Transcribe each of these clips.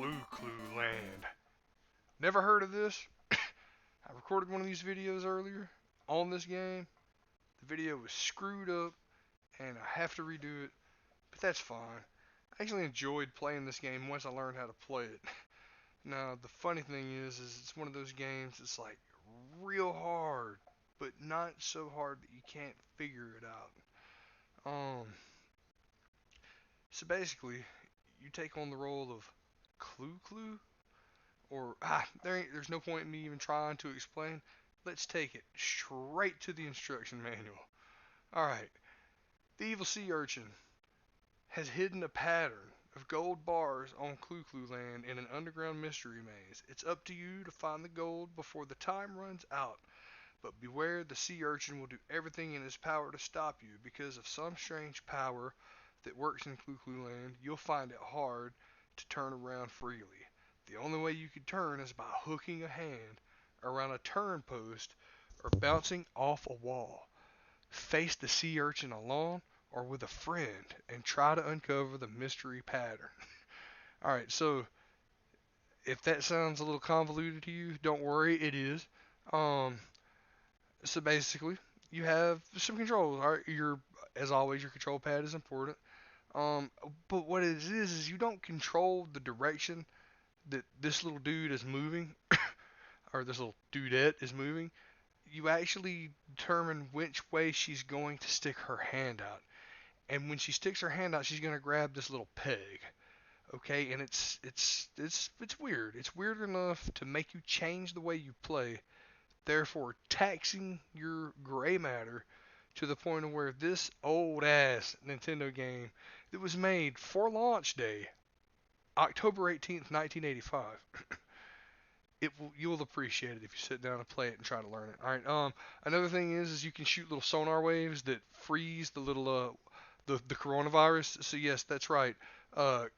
Clu Clu Land. Never heard of this? I recorded one of these videos earlier on this game. The video was screwed up and I have to redo it, but that's fine. I actually enjoyed playing this game once I learned how to play it. Now, the funny thing is it's one of those games that's like real hard, but not so hard that you can't figure it out. So basically, you take on the role of Clu Clu, or there's no point in me even trying to explain. Let's take it straight to the instruction manual. Alright, the evil sea urchin has hidden a pattern of gold bars on Clu Clu Land in an underground mystery maze. It's up to you to find the gold before the time runs out. But beware, the sea urchin will do everything in his power to stop you. Because of some strange power that works in Clu Clu Land, you'll find it hard to turn around freely. The only way you can turn is by hooking a hand around a turn post or bouncing off a wall. Face the sea urchin alone or with a friend and try to uncover the mystery pattern. Alright, so if that sounds a little convoluted to you, don't worry, it is. Um, so basically, you have some controls. Alright, as always, your control pad is important. Um, but what it is you don't control the direction that this little dude is moving, or this little dudette is moving. You actually determine which way she's going to stick her hand out. And when she sticks her hand out, she's gonna grab this little peg. Okay, and it's weird. It's weird enough to make you change the way you play, therefore taxing your gray matter to the point of where this old ass Nintendo game that was made for launch day, October 18th, 1985. You'll appreciate it if you sit down and play it and try to learn it. All right. Another thing is you can shoot little sonar waves that freeze the little the coronavirus. So yes, that's right.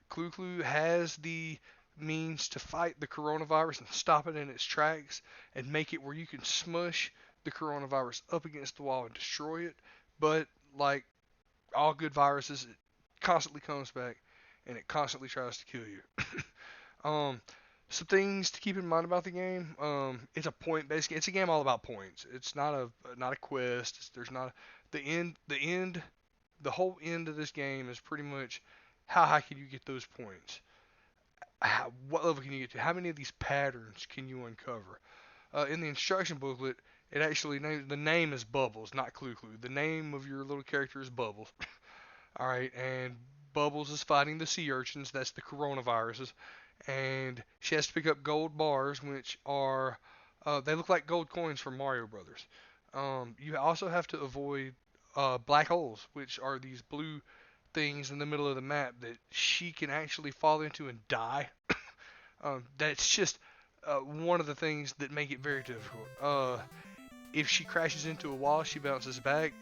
Clu Clu has the means to fight the coronavirus and stop it in its tracks and make it where you can smush the coronavirus up against the wall and destroy it. But like all good viruses, it constantly comes back and it constantly tries to kill you. um, some things to keep in mind about the game. It's a point-based game. It's a game all about points. It's not a quest. There's not the whole end of this game is pretty much how high can you get those points? What level can you get to? How many of these patterns can you uncover? In the instruction booklet, it actually the name is Bubbles, not Clu Clu. The name of your little character is Bubbles. All right, and Bubbles is fighting the sea urchins. That's the coronaviruses, and she has to pick up gold bars, which are they look like gold coins from Mario Brothers. You also have to avoid black holes, which are these blue things in the middle of the map that she can actually fall into and die. That's just one of the things that make it very difficult. If she crashes into a wall, she bounces back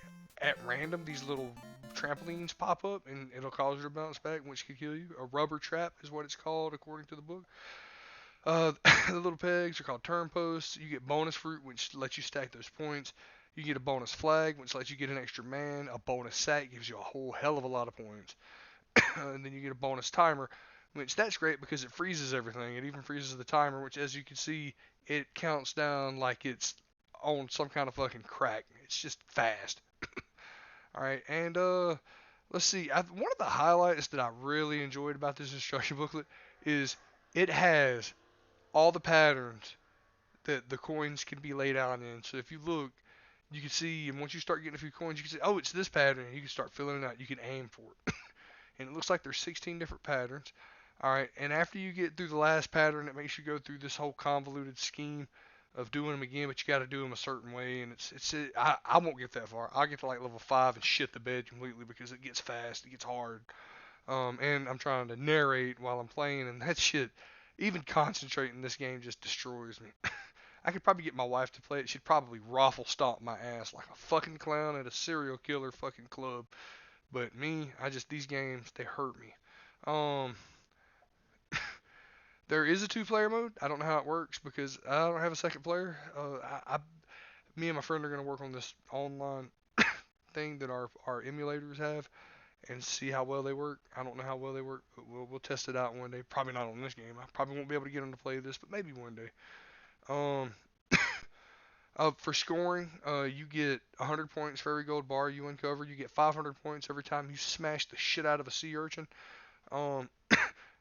at random. These little trampolines pop up and it'll cause her to bounce back, which could kill you. A rubber trap is what it's called according to the book. Uh, the little pegs are called turn posts. You get bonus fruit, which lets you stack those points. You get a bonus flag, which lets you get an extra man. A bonus sack gives you a whole hell of a lot of points. And then you get a bonus timer, which that's great because it freezes everything. It even freezes the timer, which as you can see, it counts down like it's on some kind of fucking crack. It's just fast. All right, and let's see. One of the highlights that I really enjoyed about this instruction booklet is it has all the patterns that the coins can be laid out in. So if you look, you can see, and once you start getting a few coins, you can say, oh, it's this pattern, and you can start filling it out. You can aim for it. And it looks like there's 16 different patterns. All right, and after you get through the last pattern, it makes you go through this whole convoluted scheme of doing them again, but you got to do them a certain way, and I won't get that far. I'll get to like level 5 and shit the bed completely because it gets fast, it gets hard. And I'm trying to narrate while I'm playing, and that shit, even concentrating in this game just destroys me. I could probably get my wife to play it. She'd probably raffle stomp my ass like a fucking clown at a serial killer fucking club. But me, these games, they hurt me. Um, there is a two-player mode. I don't know how it works because I don't have a second player. Me and my friend are gonna work on this online thing that our emulators have and see how well they work. I don't know how well they work, but We'll test it out one day. Probably not on this game. I probably won't be able to get them to play this, but maybe one day. Um, for scoring, you get 100 points for every gold bar you uncover. You get 500 points every time you smash the shit out of a sea urchin. Um,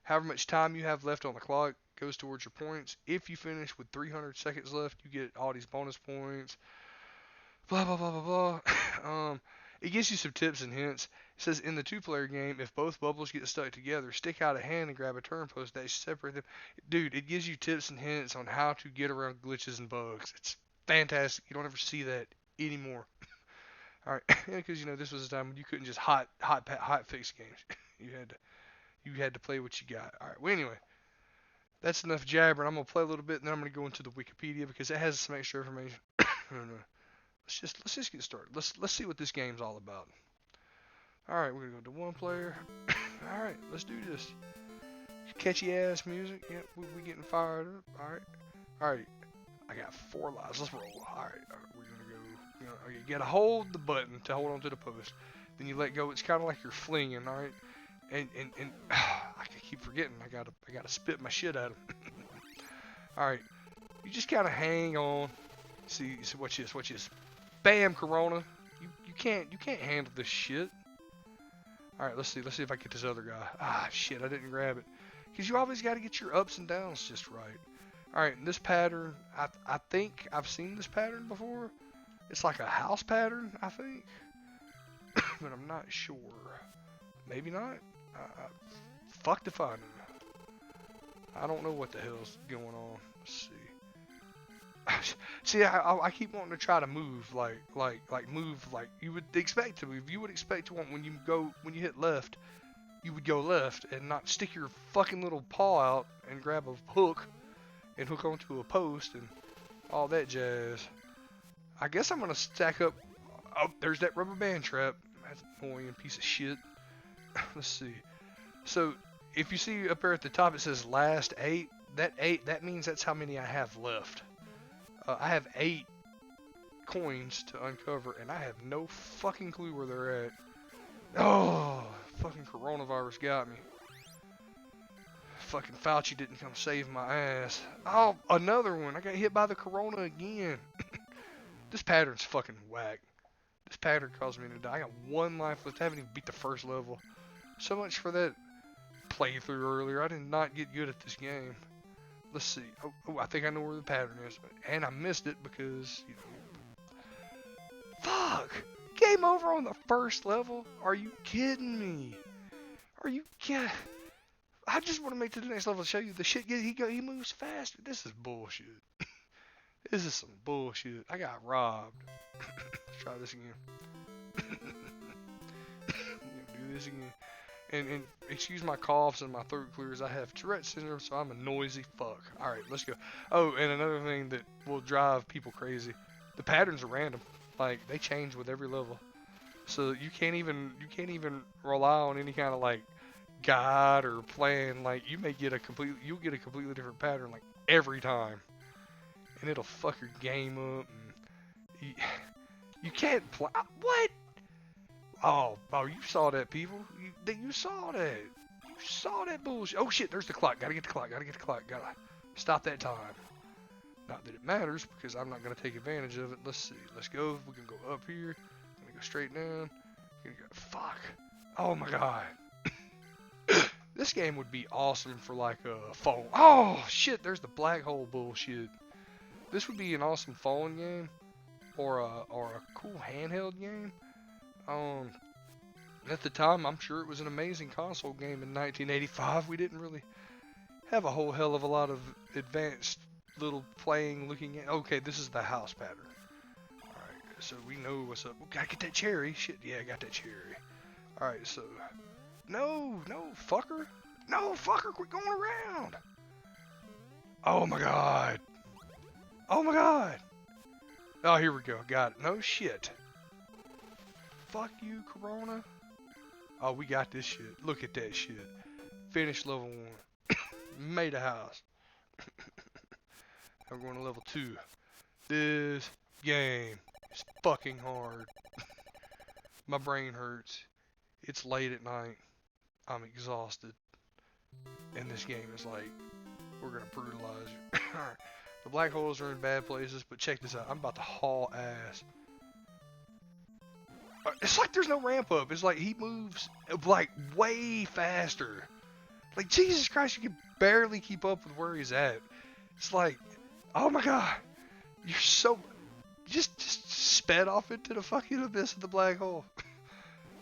however much time you have left on the clock goes towards your points. If you finish with 300 seconds left, you get all these bonus points. Blah blah blah blah blah. It gives you some tips and hints. It says in the two-player game, if both bubbles get stuck together, stick out a hand and grab a turn post that separate them. Dude, it gives you tips and hints on how to get around glitches and bugs. It's fantastic. You don't ever see that anymore. All right, because this was a time when you couldn't just hot fix games. you had to play what you got. All right. Well, anyway, that's enough jabbering. I'm gonna play a little bit, and then I'm gonna go into the Wikipedia because it has some extra information. Let's just get started. Let's see what this game's all about. All right, we're gonna go to one player. All right, let's do this. Catchy ass music. Yep, we getting fired up. All right. I got 4 lives. Let's roll. All right, we're gonna go. You gotta hold the button to hold on to the post. Then you let go. It's kind of like you're flinging. All right, and I keep forgetting. I gotta spit my shit at him. All right, you just kind of hang on. See, watch this. Bam, Corona. You can't handle this shit. All right, let's see if I get this other guy. Ah, shit, I didn't grab it. Because you always got to get your ups and downs just right. All right, this pattern, I think I've seen this pattern before. It's like a house pattern, I think. But I'm not sure. Maybe not. Fuck if I know. I don't know what the hell's going on. Let's see. See, I keep wanting to try to move like you would expect to move. You would expect to want when you hit left, you would go left and not stick your fucking little paw out and grab a hook and hook onto a post and all that jazz. I guess I'm gonna stack up. Oh, there's that rubber band trap. That's an annoying piece of shit. Let's see. So if you see up there at the top it says last 8. That means that's how many I have left. I have 8 coins to uncover, and I have no fucking clue where they're at. Oh, fucking coronavirus got me. Fucking Fauci didn't come save my ass. Oh, another one. I got hit by the corona again. This pattern's fucking whack. This pattern caused me to die. I got 1 life left. I haven't even beat the first level. So much for that playthrough earlier. I did not get good at this game. Let's see. Oh, I think I know where the pattern is. And I missed it because, Fuck! Game over on the first level? Are you kidding me? Are you kidding? I just want to make to the next level to show you the shit. He moves faster. This is bullshit. This is some bullshit. I got robbed. Let's try this again. Do this again. And excuse my coughs and my throat clears. I have Tourette's syndrome, so I'm a noisy fuck. All right, let's go. Oh, and another thing that will drive people crazy: the patterns are random. Like they change with every level, so you can't even rely on any kind of like guide or plan. Like you'll get a completely different pattern like every time, and it'll fuck your game up. And you can't play. What? Oh, you saw that, people. You saw that. You saw that bullshit. Oh, shit, there's the clock. Gotta get the clock. Gotta stop that time. Not that it matters, because I'm not going to take advantage of it. Let's see. Let's go. We can go up here. I'm going to go straight down. Fuck. Oh, my God. This game would be awesome for, like, a phone. Oh, shit, there's the black hole bullshit. This would be an awesome phone game, or a cool handheld game. At the time, I'm sure it was an amazing console game in 1985. We didn't really have a whole hell of a lot of advanced little looking at. Okay, this is the house pattern. Alright, so we know what's up. We gotta get that cherry. Shit, yeah, I got that cherry. Alright, so. No, fucker. No, fucker, quit going around. Oh my god. Oh my god. Oh, here we go. Got it. No shit. Fuck you, Corona. Oh, we got this shit. Look at that shit. Finished level 1. Made a house. I'm going to level 2. This game is fucking hard. My brain hurts. It's late at night. I'm exhausted. in this game is like, we're gonna brutalize you. The black holes are in bad places, but check this out. I'm about to haul ass. It's like there's no ramp up. It's like he moves like way faster. Like Jesus Christ, you can barely keep up with where he's at. It's like, oh my god, you're so just sped off into the fucking abyss of the black hole.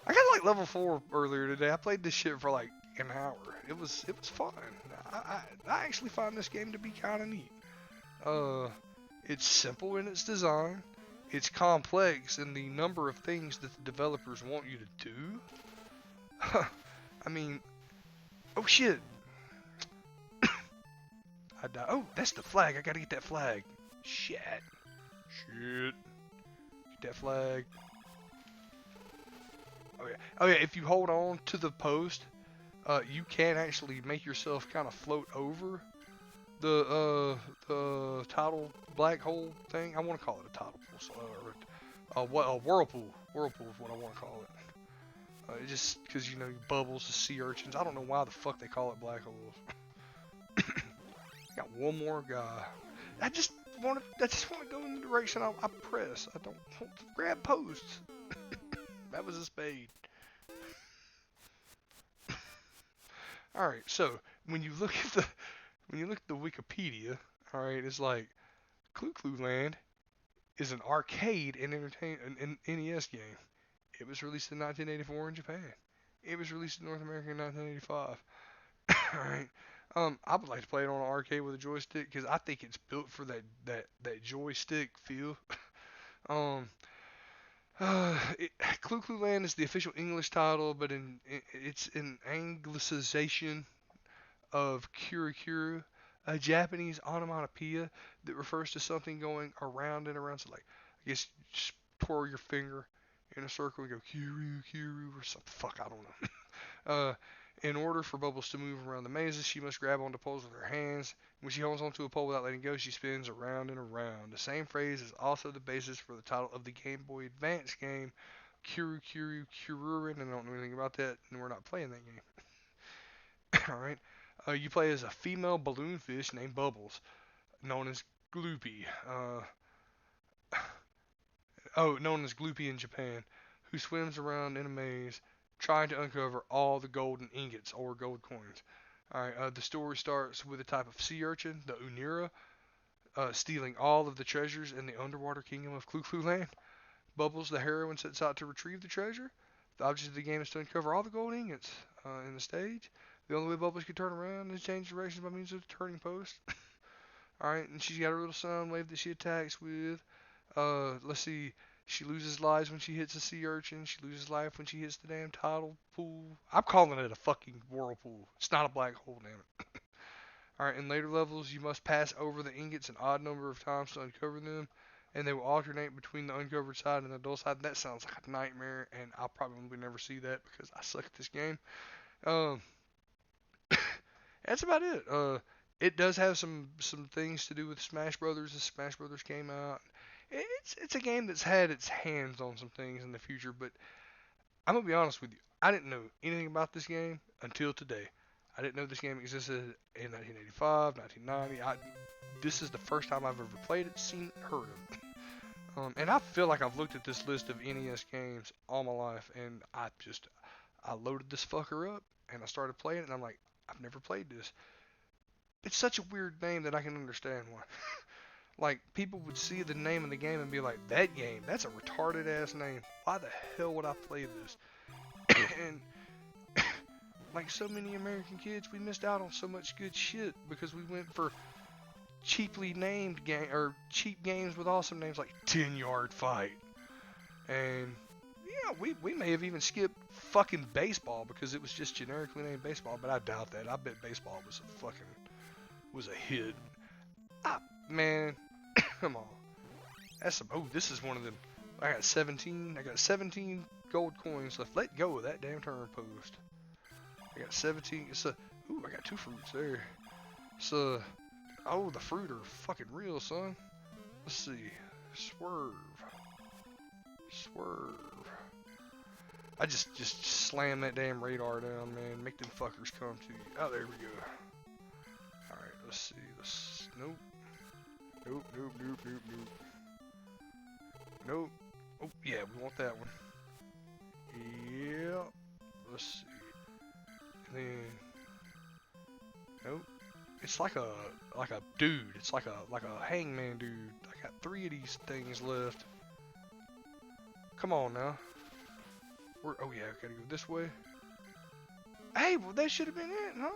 I got like level 4 earlier today. I played this shit for like an hour. It was fun. I actually find this game to be kind of neat. It's simple in its design. It's complex in the number of things that the developers want you to do. I mean, oh shit. I died. Oh, that's the flag. I gotta get that flag. Shit. Get that flag. Oh yeah. Oh yeah. If you hold on to the post, you can actually make yourself kind of float over the tidal black hole thing. I want to call it a tidal pool, a whirlpool. Whirlpool is what I want to call it. Just because, you know, bubbles, the sea urchins. I don't know why the fuck they call it black holes. Got one more guy. I just want to go in the direction I press. I don't want to grab posts. That was a spade. All right. So when you look at the Wikipedia, all right, it's like Clu Clu Land is an arcade and an NES game. It was released in 1984 in Japan. It was released in North America in 1985. Alright. I would like to play it on an arcade with a joystick because I think it's built for that joystick feel. Clu Clu Land is the official English title, but it's an anglicization of Kuru Kuru, a Japanese onomatopoeia that refers to something going around and around. So, like, I guess just twirl your finger in a circle and go Kuru Kuru or something. Fuck, I don't know. In order for Bubbles to move around the mazes, she must grab onto poles with her hands. When she holds onto a pole without letting go, she spins around and around. The same phrase is also the basis for the title of the Game Boy Advance game, Kuru Kuru Kururin, and I don't know anything about that, and we're not playing that game. Alright. You play as a female balloon fish named Bubbles, known as Gloopy. Known as Gloopy in Japan, who swims around in a maze trying to uncover all the golden ingots or gold coins. Alright, the story starts with a type of sea urchin, the Unira, stealing all of the treasures in the underwater kingdom of Clu Clu Land. Bubbles, the heroine, sets out to retrieve the treasure. The object of the game is to uncover all the gold ingots in the stage. The only way Bubbles can turn around is change directions by means of the turning post. Alright, and she's got a little sound wave that she attacks with. Let's see. She loses lives when she hits a sea urchin. She loses life when she hits the damn tidal pool. I'm calling it a fucking whirlpool. It's not a black hole, damn it. Alright, in later levels, you must pass over the ingots an odd number of times to uncover them, and they will alternate between the uncovered side and the dull side. That sounds like a nightmare, and I'll probably never see that because I suck at this game. That's about it. It does have some things to do with Smash Brothers. As Smash Brothers came out, it's a game that's had its hands on some things in the future. But I'm gonna be honest with you, I didn't know anything about this game until today. I didn't know this game existed in 1985, 1990. This is the first time I've ever played it, seen it, heard of it. And I feel like I've looked at this list of NES games all my life, and I loaded this fucker up and I started playing it, and I'm like, I've never played this. It's such a weird name that I can understand why. Like, people would see the name of the game and be like, that game, that's a retarded ass name. Why the hell would I play this? And like so many American kids, we missed out on so much good shit because we went for cheaply named cheap games with awesome names like 10-Yard Fight. And yeah, we may have even skipped fucking baseball because it was just generically named baseball, but I doubt that. I bet baseball was a hit. Man, come on. This is one of them. I got 17 gold coins left. Let go of that damn turn post. I got 17. I got 2 fruits there. The fruit are fucking real, son. Let's see. Swerve. I just slam that damn radar down, man. Make them fuckers come to you. Oh, there we go. Alright, let's see. Nope. Nope, nope, nope, nope, nope. Nope. Oh, yeah, we want that one. Yeah. Let's see. And then... Nope. It's like a dude. It's like a hangman dude. I got 3 of these things left. Come on now. Oh yeah, I gotta go this way. Hey, well that should have been it, huh?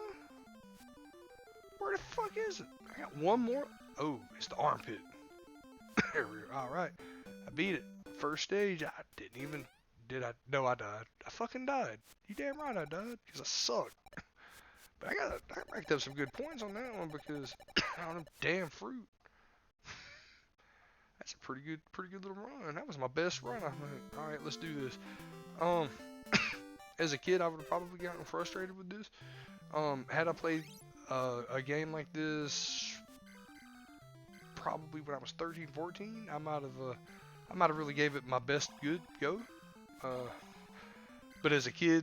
Where the fuck is it? I got one more. Oh, it's the armpit. There we go. Alright. I beat it. First stage, I didn't even... Did I? No, I died. I fucking died. You damn right I died. Because I suck. But I racked up some good points on that one because on them damn fruit. That's a pretty good little run. That was my best run, I think. Alright, let's do this. As a kid, I would have probably gotten frustrated with this. Had I played a game like this probably when I was 13, 14, I might have really gave it my best good go. But as a kid,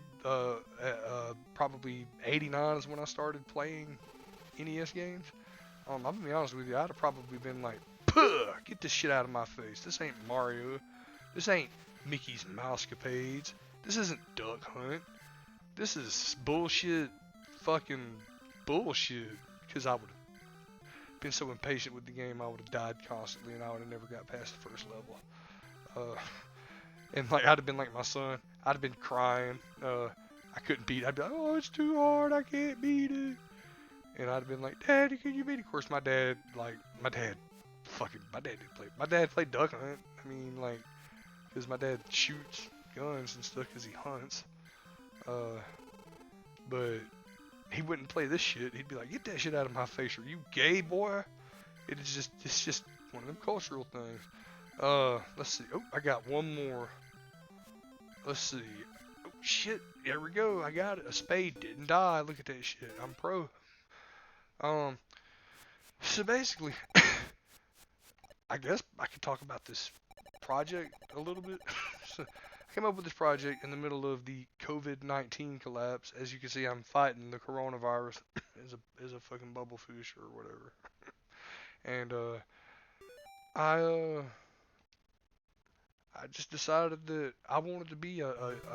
probably 89 is when I started playing NES games. I'm gonna be honest with you, I'd have probably been like, puh, get this shit out of my face. This ain't Mario. This ain't Mickey's Mousecapades. This isn't Duck Hunt. This is bullshit, fucking bullshit. Because I would have been so impatient with the game, I would have died constantly, and I would have never got past the first level. And like I'd have been like my son. I'd have been crying. I couldn't beat it. I'd be like, oh, it's too hard. I can't beat it. And I'd have been like, Daddy, can you beat it? Of course, my dad didn't play. My dad played Duck Hunt. I mean, like, because my dad shoots guns and stuff because he hunts. But he wouldn't play this shit. He'd be like, get that shit out of my face. Are you gay, boy? It's just one of them cultural things. Let's see. Oh, I got one more. Let's see. Oh, shit. There we go. I got it. A spade didn't die. Look at that shit. I'm pro. So basically, I guess I could talk about this project a little bit. So I came up with this project in the middle of the Corvid-19 collapse. As you can see, I'm fighting the coronavirus as a fucking bubble fish or whatever. And I just decided that I wanted to be a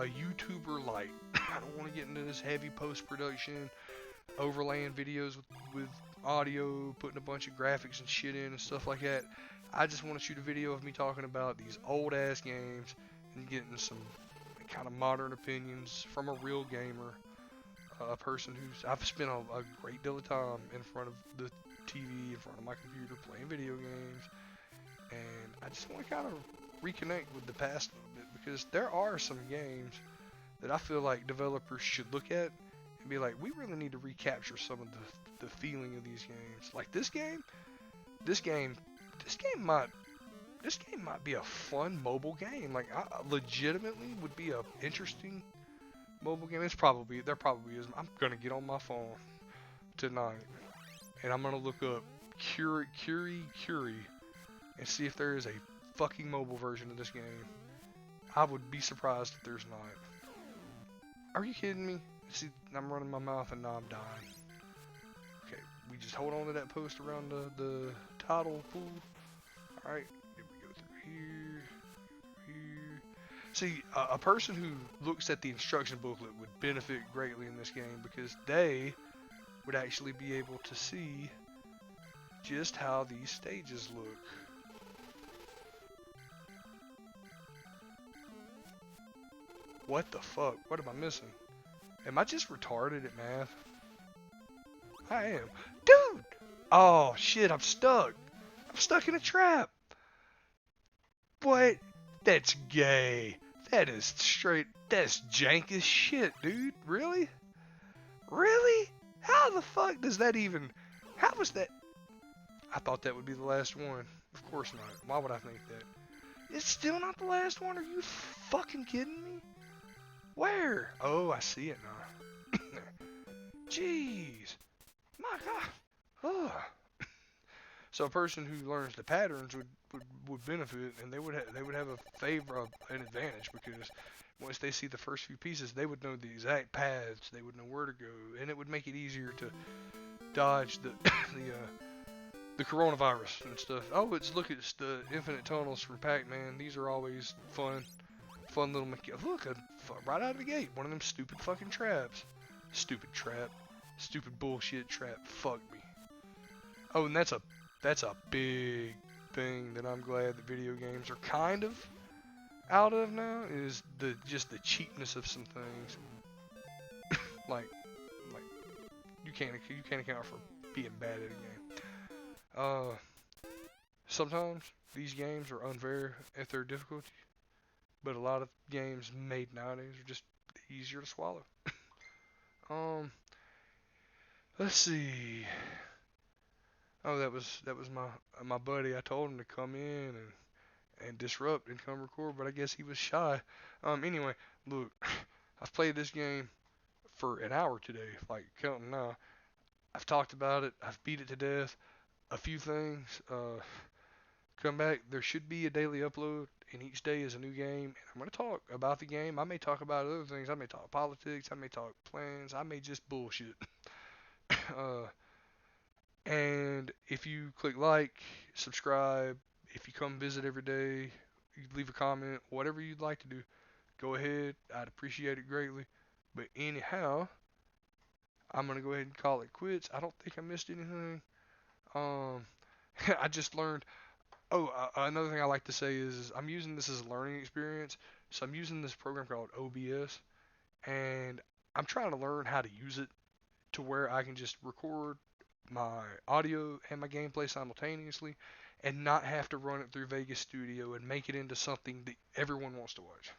YouTuber light. I don't want to get into this heavy post-production, overlaying videos with audio, putting a bunch of graphics and shit in and stuff like that. I just want to shoot a video of me talking about these old-ass games and getting some kind of modern opinions from a real gamer, a person I've spent a great deal of time in front of the TV, in front of my computer, playing video games, and I just want to kind of reconnect with the past a little bit, because there are some games that I feel like developers should look at and be like, we really need to recapture some of the feeling of these games. Like this game might be a fun mobile game. Like I legitimately would be a interesting mobile game. There probably is. I'm gonna get on my phone tonight and I'm gonna look up Curie and see if there is a fucking mobile version of this game. I would be surprised if there's not. Are you kidding me? See, I'm running my mouth and now I'm dying. Okay, we just hold on to that post around the tidal pool. Alright, here we go through here. See, a person who looks at the instruction booklet would benefit greatly in this game, because they would actually be able to see just how these stages look. What the fuck? What am I missing? Am I just retarded at math? I am. Dude! Oh shit, I'm stuck. I'm stuck in a trap. What? That's gay. That is that's jank as shit, dude. Really? Really? How the fuck does that even... How was that... I thought that would be the last one. Of course not. Why would I think that? It's still not the last one? Are you fucking kidding me? Where? Oh, I see it now. Jeez. My God. Oh. So a person who learns the patterns would benefit, and they would have an advantage, because once they see the first few pieces, they would know the exact paths, they would know where to go, and it would make it easier to dodge the the coronavirus and stuff. Oh, it's the infinite tunnels from Pac-Man. These are always fun little look, right out of the gate, one of them stupid fucking traps. Stupid trap, stupid bullshit trap. Fuck me. Oh, and that's a big thing that I'm glad that video games are kind of out of now is the cheapness of some things. like like you can't account for being bad at a game. Uh, Sometimes these games are unfair at their difficulty, but a lot of games made nowadays are just easier to swallow. Um, let's see. Oh, that was my buddy. I told him to come in and disrupt and come record, but I guess he was shy. Anyway, look, I've played this game for an hour today, like counting now. I've talked about it. I've beat it to death. A few things. Come back. There should be a daily upload, and each day is a new game. And I'm gonna talk about the game. I may talk about other things. I may talk politics. I may talk plans. I may just bullshit. uh, and if you click like, subscribe, if you come visit every day, you leave a comment, whatever you'd like to do, go ahead. I'd appreciate it greatly. But anyhow, I'm gonna go ahead and call it quits. I don't think I missed anything. Um, I just learned. Oh, another thing I like to say is I'm using this as a learning experience. So I'm using this program called OBS, and I'm trying to learn how to use it to where I can just record my audio and my gameplay simultaneously and not have to run it through Vegas Studio and make it into something that everyone wants to watch.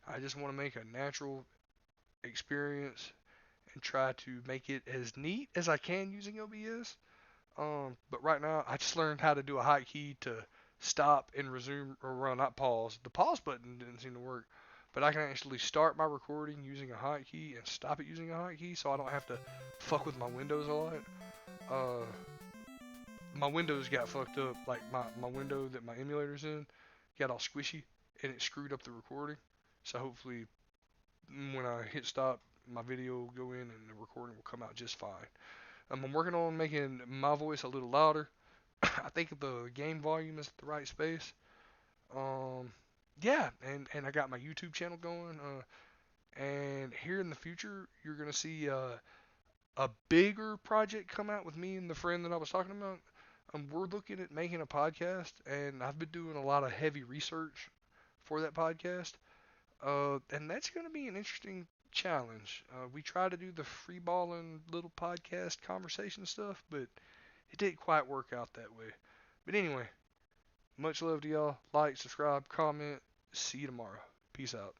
I just want to make a natural experience and try to make it as neat as I can using OBS. But right now, I just learned how to do a hotkey to stop and resume, or well, not pause. The pause button didn't seem to work, but I can actually start my recording using a hotkey and stop it using a hotkey, so I don't have to fuck with my windows a lot. Uh, my windows got fucked up, like my window that my emulator's in got all squishy, and it screwed up the recording. So hopefully, when I hit stop, my video will go in and the recording will come out just fine. I'm working on making my voice a little louder. I think the game volume is at the right space. Um, yeah, and I got my YouTube channel going. And here in the future, you're gonna see a bigger project come out with me and the friend that I was talking about. We're looking at making a podcast, and I've been doing a lot of heavy research for that podcast. And that's going to be an interesting challenge. We try to do the free balling little podcast conversation stuff, but it didn't quite work out that way. But anyway, much love to y'all. Like, subscribe, comment. See you tomorrow. Peace out.